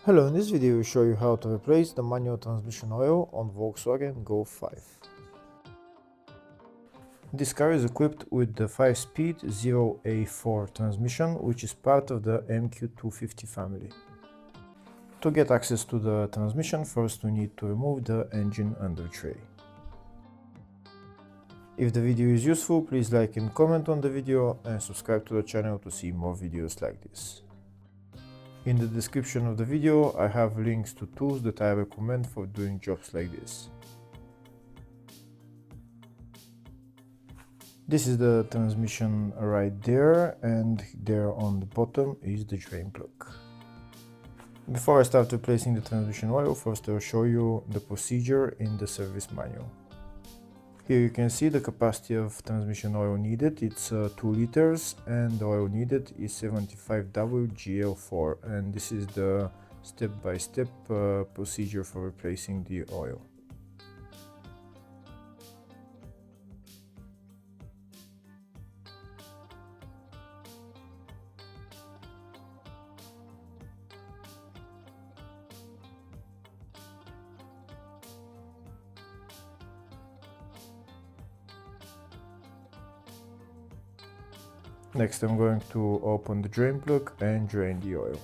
Hello, in this video we show you how to replace the manual transmission oil on Volkswagen Golf 5. This car is equipped with the 5-speed 0A4 transmission, which is part of the MQ250 family. To get access to the transmission, first we need to remove the engine under tray. If the video is useful, please like and comment on the video and subscribe to the channel to see more videos like this. In the description of the video, I have links to tools that I recommend for doing jobs like this. This is the transmission right there, and there on the bottom is the drain plug. Before I start replacing the transmission oil, first I'll show you the procedure in the service manual. Here you can see the capacity of transmission oil needed, it's 2 liters, and the oil needed is 75W GL4, and this is the step-by-step procedure for replacing the oil. Next I'm going to open the drain plug and drain the oil.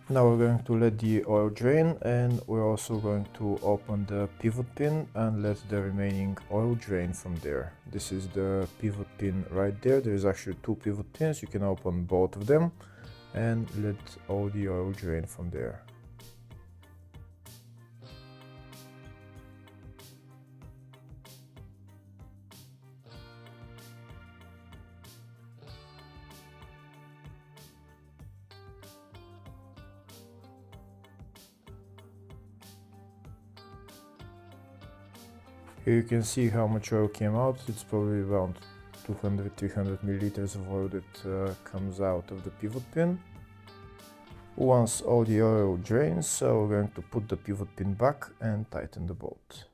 Now we're going to let the oil drain, and we're also going to open the pivot pin and let the remaining oil drain from there. This is the pivot pin right there. There's actually 2 pivot pins, you can open both of them and let all the oil drain from there. Here you can see how much oil came out. It's probably around 200-300 milliliters of oil that comes out of the pivot pin. Once all the oil drains, we're going to put the pivot pin back and tighten the bolt.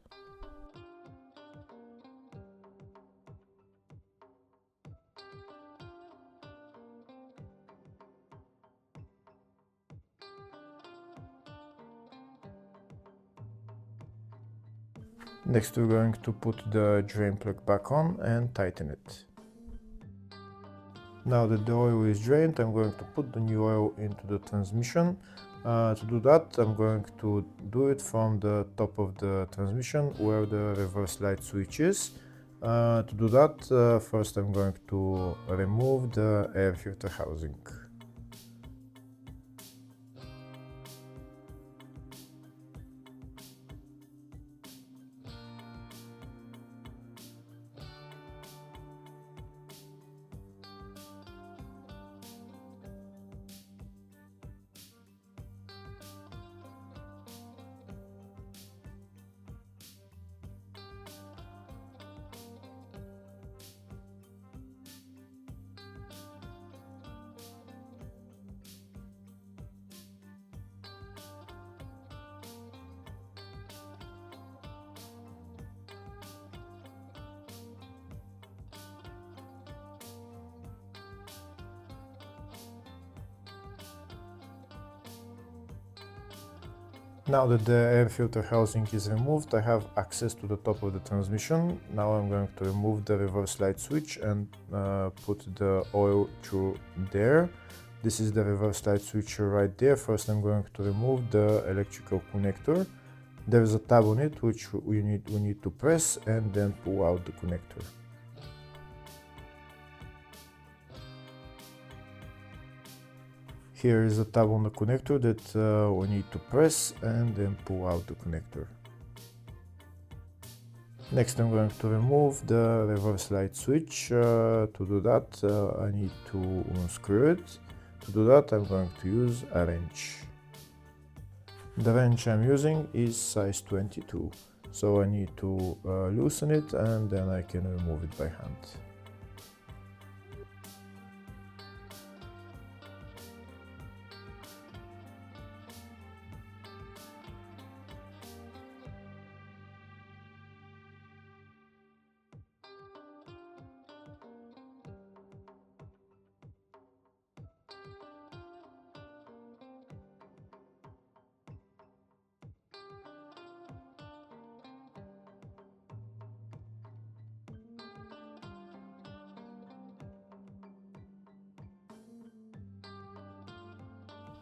Next we're going to put the drain plug back on and tighten it. Now that the oil is drained, I'm going to put the new oil into the transmission. To do that, I'm going to do it from the top of the transmission where the reverse light switch is. To do that, first I'm going to remove the air filter housing. Now that the air filter housing is removed, I have access to the top of the transmission. Now I'm going to remove the reverse light switch and put the oil through there. This is the reverse light switch right there. First I'm going to remove the electrical connector. There is a tab on it which we need to press and then pull out the connector. Here is a tab on the connector that we need to press and then pull out the connector. Next I'm going to remove the reverse light switch. To do that I need to unscrew it. To do that I'm going to use a wrench. The wrench I'm using is size 22, so I need to loosen it and then I can remove it by hand.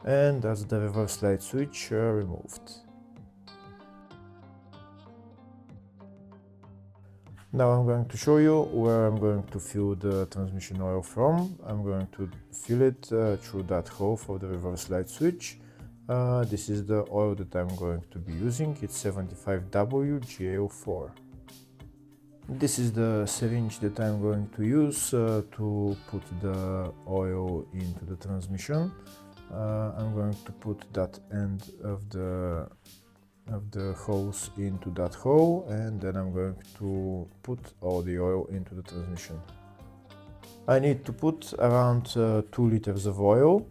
and that's the reverse light switch removed. Now I'm going to show you where I'm going to fill the transmission oil from. I'm going to fill it through that hole for the reverse light switch. This is the oil that I'm going to be using. It's 75W GAO4. This is the syringe that I'm going to use to put the oil into the transmission. I'm going to put that end of the hose into that hole, and then I'm going to put all the oil into the transmission. I need to put around 2 liters of oil.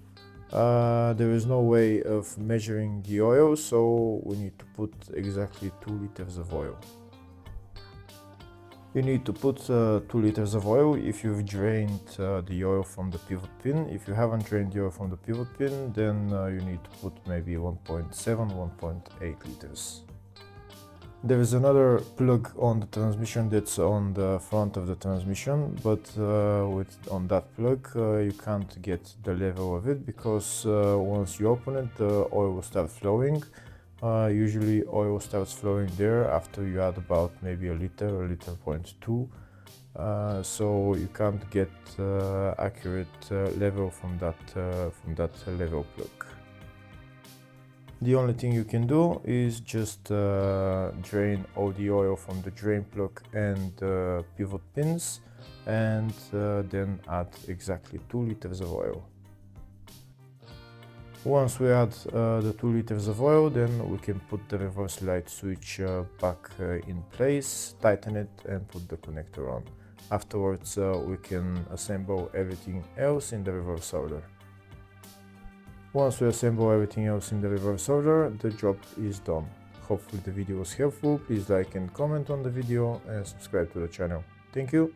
There is no way of measuring the oil, so we need to put exactly 2 liters of oil. You need to put 2 liters of oil if you've drained the oil from the pivot pin. If you haven't drained the oil from the pivot pin, then you need to put maybe 1.7, 1.8 liters. There is another plug on the transmission that's on the front of the transmission, but on that plug you can't get the level of it, because once you open it, the oil will start flowing. Usually oil starts flowing there after you add about maybe a liter or 1.2 liters. So you can't get accurate level from that level plug. The only thing you can do is just drain all the oil from the drain plug and the pivot pins, and then add exactly 2 liters of oil. Once we add the 2 liters of oil, then we can put the reverse light switch back in place, tighten it, and put the connector on. Afterwards we can assemble everything else in the reverse order. Once we assemble everything else in the reverse order, the job is done. Hopefully the video was helpful. Please like and comment on the video and subscribe to the channel. Thank you.